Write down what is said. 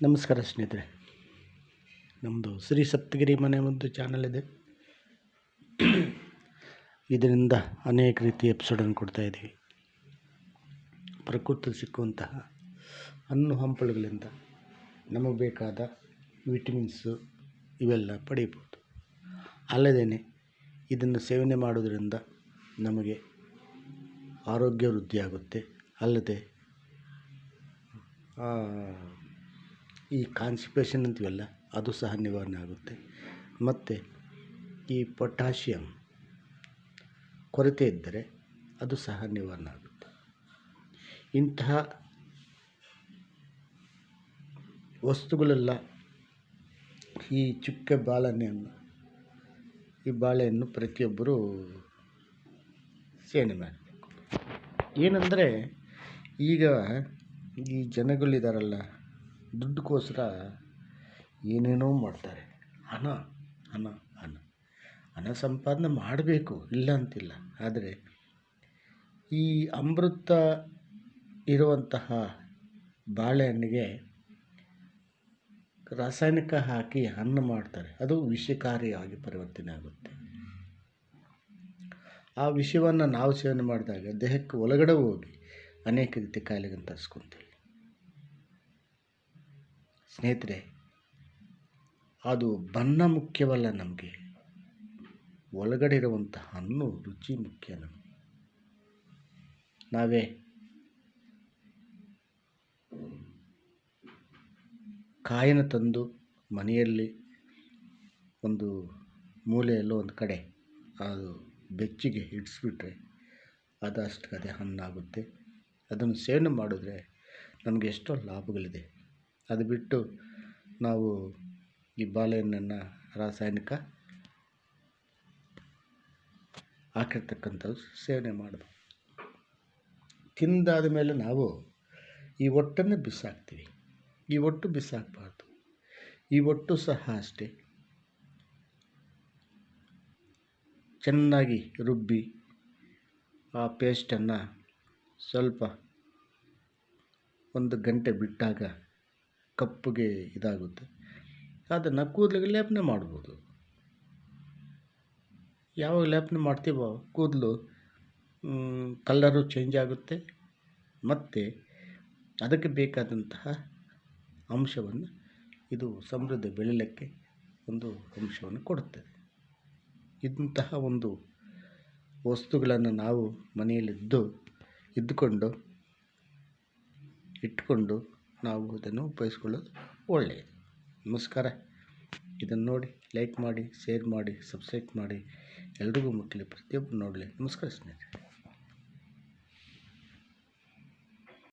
ನಮಸ್ಕಾರ ಸ್ನೇಹಿತರೆ, ನಮ್ಮದು ಶ್ರೀ ಸಪ್ತಗಿರಿ ಮನೆ ಒಂದು ಚಾನಲ್ ಇದೆ. ಇದರಿಂದ ಅನೇಕ ರೀತಿಯ ಎಪಿಸೋಡನ್ನು ಕೊಡ್ತಾಯಿದ್ದೀವಿ. ಪ್ರಕೃತಿ ಸಿಕ್ಕುವಂತಹ ಹಣ್ಣು ಹಂಪಲುಗಳಿಂದ ನಮಗೆ ಬೇಕಾದ ವಿಟಮಿನ್ಸು ಇವೆಲ್ಲ ಪಡೀಬೋದು. ಅಲ್ಲದೇ ಇದನ್ನು ಸೇವನೆ ಮಾಡೋದರಿಂದ ನಮಗೆ ಆರೋಗ್ಯ ವೃದ್ಧಿಯಾಗುತ್ತೆ. ಅಲ್ಲದೆ ಈ ಕಾನ್ಸ್ಟಿಪೇಷನ್ ಅಂತೀವಲ್ಲ, ಅದು ಸಹ ನಿವಾರಣೆ ಆಗುತ್ತೆ. ಮತ್ತು ಈ ಪೊಟ್ಯಾಷಿಯಮ್ ಕೊರತೆ ಇದ್ದರೆ ಅದು ಸಹ ನಿವಾರಣೆ ಆಗುತ್ತೆ. ಇಂತಹ ವಸ್ತುಗಳೆಲ್ಲ ಈ ಚುಕ್ಕೆ ಬಾಳೆಹಣ್ಣು ಪ್ರತಿಯೊಬ್ಬರೂ ಸೇವನೆ ಮಾಡಬೇಕು. ಏನಂದರೆ ಈಗ ಈ ಜನಗಳಿದಾರಲ್ಲ, ದುಡ್ಡುಗೋಸ್ಕರ ಏನೇನೋ ಮಾಡ್ತಾರೆ. ಹಣ ಸಂಪಾದನೆ ಮಾಡಬೇಕು, ಇಲ್ಲ ಅಂತಿಲ್ಲ. ಆದರೆ ಈ ಅಮೃತ ಇರುವಂತಹ ಬಾಳೆಹಣ್ಣಿಗೆ ರಾಸಾಯನಿಕ ಹಾಕಿ ಹಣ್ಣು ಮಾಡ್ತಾರೆ. ಅದು ವಿಷಕಾರಿಯಾಗಿ ಪರಿವರ್ತನೆ ಆಗುತ್ತೆ. ಆ ವಿಷವನ್ನು ನಾವು ಸೇವನೆ ಮಾಡಿದಾಗ ದೇಹಕ್ಕೆ ಒಳಗಡೆ ಹೋಗಿ ಅನೇಕ ರೀತಿ ಕಾಯಿಲೆಗಳನ್ನು ತರಿಸ್ಕೊತೀವಿ. ಸ್ನೇಹಿತರೆ, ಅದು ಬಣ್ಣ ಮುಖ್ಯವಲ್ಲ, ನಮಗೆ ಒಳಗಡೆ ಇರುವಂಥ ಹಣ್ಣು ರುಚಿ ಮುಖ್ಯ. ನಾವೇ ಕಾಯಿನ ತಂದು ಮನೆಯಲ್ಲಿ ಒಂದು ಮೂಲೆಯಲ್ಲೋ ಒಂದು ಕಡೆ ಅದು ಬೆಚ್ಚಿಗೆ ಇಡಿಸ್ಬಿಟ್ರೆ ಅದು ಅಷ್ಟೇ ಹಣ್ಣಾಗುತ್ತೆ. ಅದನ್ನು ಸೇವನೆ ಮಾಡಿದ್ರೆ ನಮಗೆ ಎಷ್ಟೋ ಲಾಭಗಳಿದೆ. ಅದು ಬಿಟ್ಟು ನಾವು ಈ ಬಾಳೆಹಣ್ಣನ್ನು ರಾಸಾಯನಿಕ ಹಾಕಿರ್ತಕ್ಕಂಥದ್ದು ಸೇವನೆ ಮಾಡಬೇಕು. ತಿಂದಾದ ಮೇಲೆ ನಾವು ಈ ಒಟ್ಟನ್ನು ಬಿಸಾಕ್ತೀವಿ. ಈ ಒಟ್ಟು ಬಿಸಾಕಬಾರ್ದು. ಈ ಒಟ್ಟು ಸಹ ಅಷ್ಟೇ ಚೆನ್ನಾಗಿ ರುಬ್ಬಿ ಆ ಪೇಸ್ಟನ್ನು ಸ್ವಲ್ಪ 1 ಗಂಟೆ ಬಿಟ್ಟಾಗ ಕಪ್ಪಗೆ ಇದಾಗುತ್ತೆ. ಅದನ್ನು ಕೂದಲಿಗೆ ಲೇಪನೆ ಮಾಡ್ಬೋದು. ಯಾವಾಗ ಲೇಪನೆ ಮಾಡ್ತೀವೋ ಕೂದಲು ಕಲರು ಚೇಂಜ್ ಆಗುತ್ತೆ. ಮತ್ತು ಅದಕ್ಕೆ ಬೇಕಾದಂತಹ ಅಂಶವನ್ನು ಇದು ಸಮೃದ್ಧಿ ಬೆಳೀಲಿಕ್ಕೆ ಒಂದು ಅಂಶವನ್ನು ಕೊಡುತ್ತದೆ. ಇಂತಹ ಒಂದು ವಸ್ತುಗಳನ್ನು ನಾವು ಮನೆಯಲ್ಲಿ ಇಟ್ಕೊಂಡು ನಾವು ಅದನ್ನು ಉಪಯೋಗಿಸ್ಕೊಳ್ಳೋದು ಒಳ್ಳೆಯದು. ನಮಸ್ಕಾರ. ಇದನ್ನು ನೋಡಿ, ಲೈಕ್ ಮಾಡಿ, ಶೇರ್ ಮಾಡಿ, ಸಬ್ಸ್ಕ್ರೈಬ್ ಮಾಡಿ, ಎಲ್ರಿಗೂ ಮುಟ್ಟಲಿ, ಪ್ರತಿಯೊಬ್ಬರು ನೋಡಲಿ. ನಮಸ್ಕಾರ ಸ್ನೇಹಿತರೆ.